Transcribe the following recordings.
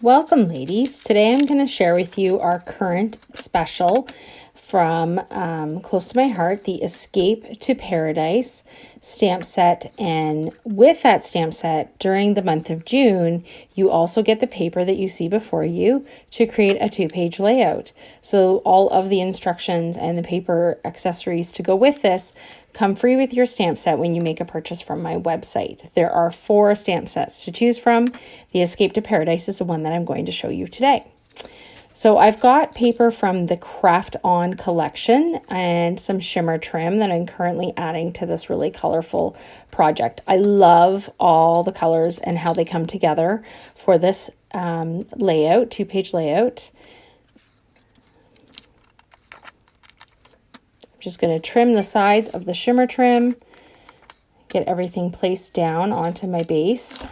Welcome, ladies. Today I'm going to share with you our current special from Close to My Heart, the Escape to Paradise stamp set. And with that stamp set, during the month of June, you also get the paper that you see before you to create a 2-page layout. So all of the instructions and the paper accessories to go with this come free with your stamp set when you make a purchase from my website. There are 4 stamp sets to choose from. The Escape to Paradise is the one that I'm going to show you today. So I've got paper from the Craft On collection and some shimmer trim that I'm currently adding to this really colorful project. I love all the colors and how they come together for this layout, 2-page layout. I'm just going to trim the sides of the shimmer trim, get everything placed down onto my base.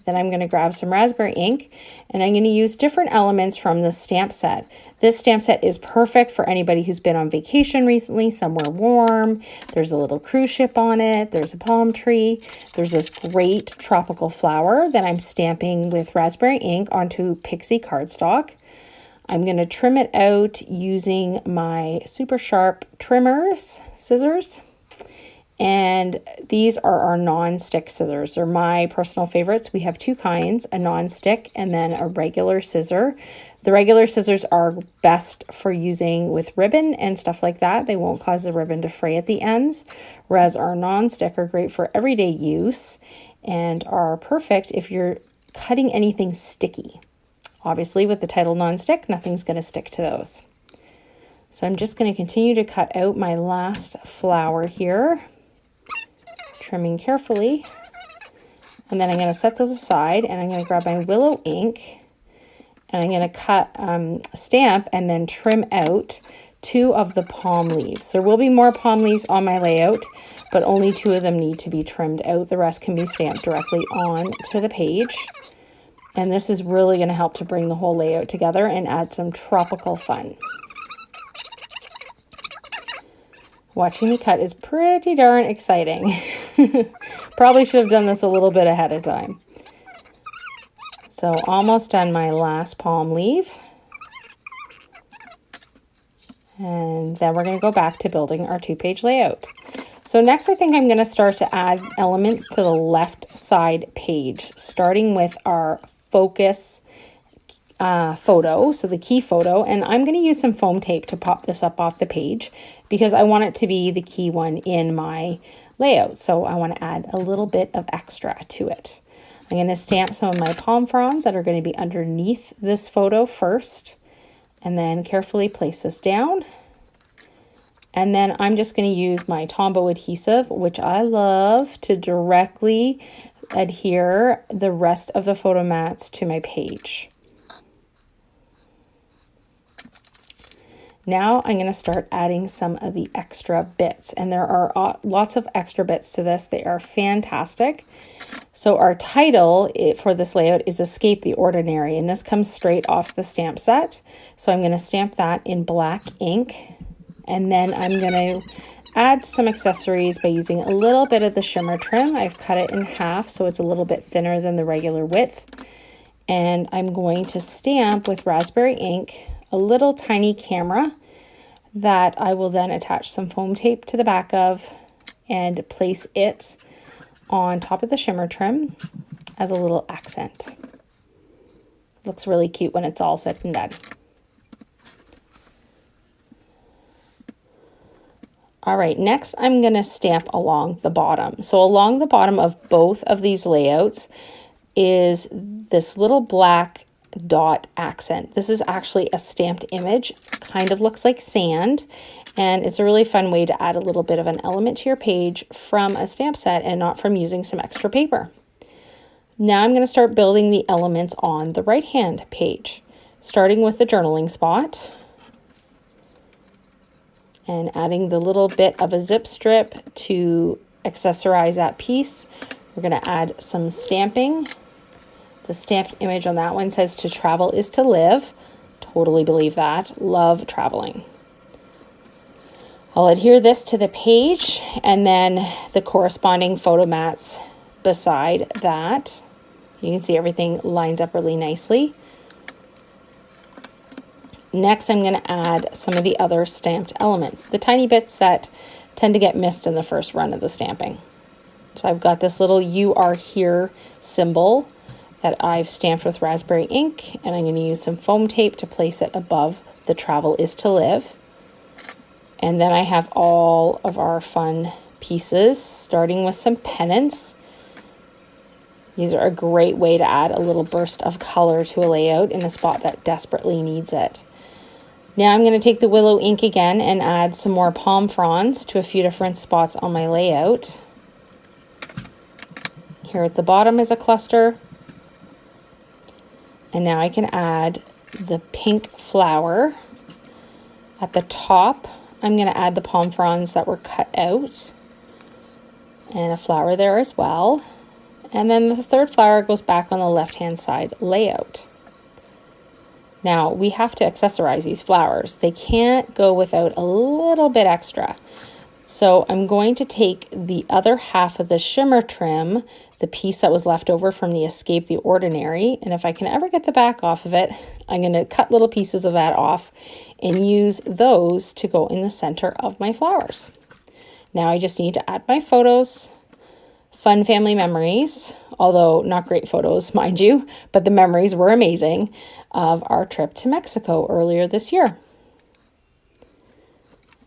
Then I'm going to grab some raspberry ink and I'm going to use different elements from the stamp set. This stamp set is perfect for anybody who's been on vacation recently, somewhere warm. There's a little cruise ship on it. There's a palm tree. There's this great tropical flower that I'm stamping with raspberry ink onto pixie cardstock. I'm going to trim it out using my super sharp scissors. And these are our non-stick scissors. They're my personal favorites. We have 2 kinds, a non-stick and then a regular scissor. The regular scissors are best for using with ribbon and stuff like that. They won't cause the ribbon to fray at the ends, whereas our non-stick are great for everyday use and are perfect if you're cutting anything sticky. Obviously, with the title non-stick, nothing's going to stick to those. So I'm just going to continue to cut out my last flower here, trimming carefully. And then I'm going to set those aside and I'm going to grab my willow ink and I'm going to cut stamp and then trim out 2 of the palm leaves. There will be more palm leaves on my layout, but only 2 of them need to be trimmed out. The rest can be stamped directly on to the page. And this is really going to help to bring the whole layout together and add some tropical fun. Watching me cut is pretty darn exciting. Probably should have done this a little bit ahead of time. So almost done my last palm leaf. And then we're going to go back to building our 2-page layout. So next I think I'm going to start to add elements to the left side page, starting with our focus photo, so the key photo, and I'm going to use some foam tape to pop this up off the page because I want it to be the key one in my layout. So I want to add a little bit of extra to it. I'm going to stamp some of my palm fronds that are going to be underneath this photo first, and then carefully place this down. And then I'm just going to use my Tombow adhesive, which I love, to directly adhere the rest of the photo mats to my page. Now I'm going to start adding some of the extra bits, and there are lots of extra bits to this. They are fantastic. So our title for this layout is Escape the Ordinary, and this comes straight off the stamp set. So I'm going to stamp that in black ink, and then I'm going to add some accessories by using a little bit of the shimmer trim. I've cut it in half so it's a little bit thinner than the regular width. And I'm going to stamp with raspberry ink a little tiny camera that I will then attach some foam tape to the back of and place it on top of the shimmer trim as a little accent. Looks really cute when it's all said and done. All right, next I'm going to stamp along the bottom. So along the bottom of both of these layouts is this little black dot accent. This is actually a stamped image, kind of looks like sand, and it's a really fun way to add a little bit of an element to your page from a stamp set and not from using some extra paper. Now I'm going to start building the elements on the right hand page, starting with the journaling spot and adding the little bit of a zip strip to accessorize that piece. We're going to add some stamping. The stamped image on that one says to travel is to live. Totally believe that. Love traveling. I'll adhere this to the page and then the corresponding photo mats beside that. You can see everything lines up really nicely. Next, I'm going to add some of the other stamped elements, the tiny bits that tend to get missed in the first run of the stamping. So I've got this little "You Are Here" symbol that I've stamped with raspberry ink, and I'm going to use some foam tape to place it above the "Travel is to Live." And then I have all of our fun pieces, starting with some pennants. These are a great way to add a little burst of color to a layout in a spot that desperately needs it. Now I'm going to take the willow ink again and add some more palm fronds to a few different spots on my layout. Here at the bottom is a cluster. And now I can add the pink flower. At the top, I'm going to add the palm fronds that were cut out. And a flower there as well. And then the third flower goes back on the left-hand side layout. Now, we have to accessorize these flowers. They can't go without a little bit extra. So I'm going to take the other half of the shimmer trim, the piece that was left over from the Escape the Ordinary, and if I can ever get the back off of it, I'm going to cut little pieces of that off and use those to go in the center of my flowers. Now I just need to add my photos, fun family memories, although not great photos, mind you, but the memories were amazing, of our trip to Mexico earlier this year.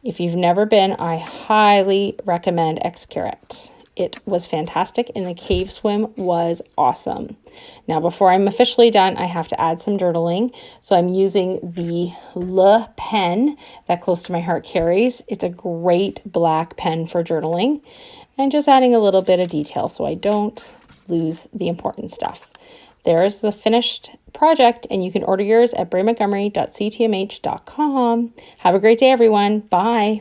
If you've never been, I highly recommend Xcaret. It was fantastic and the cave swim was awesome. Now, before I'm officially done, I have to add some journaling. So I'm using the Le pen that Close to My Heart carries. It's a great black pen for journaling, and just adding a little bit of detail so I don't lose the important stuff. There's the finished project, and you can order yours at braymontgomery.ctmh.com. Have a great day, everyone. Bye.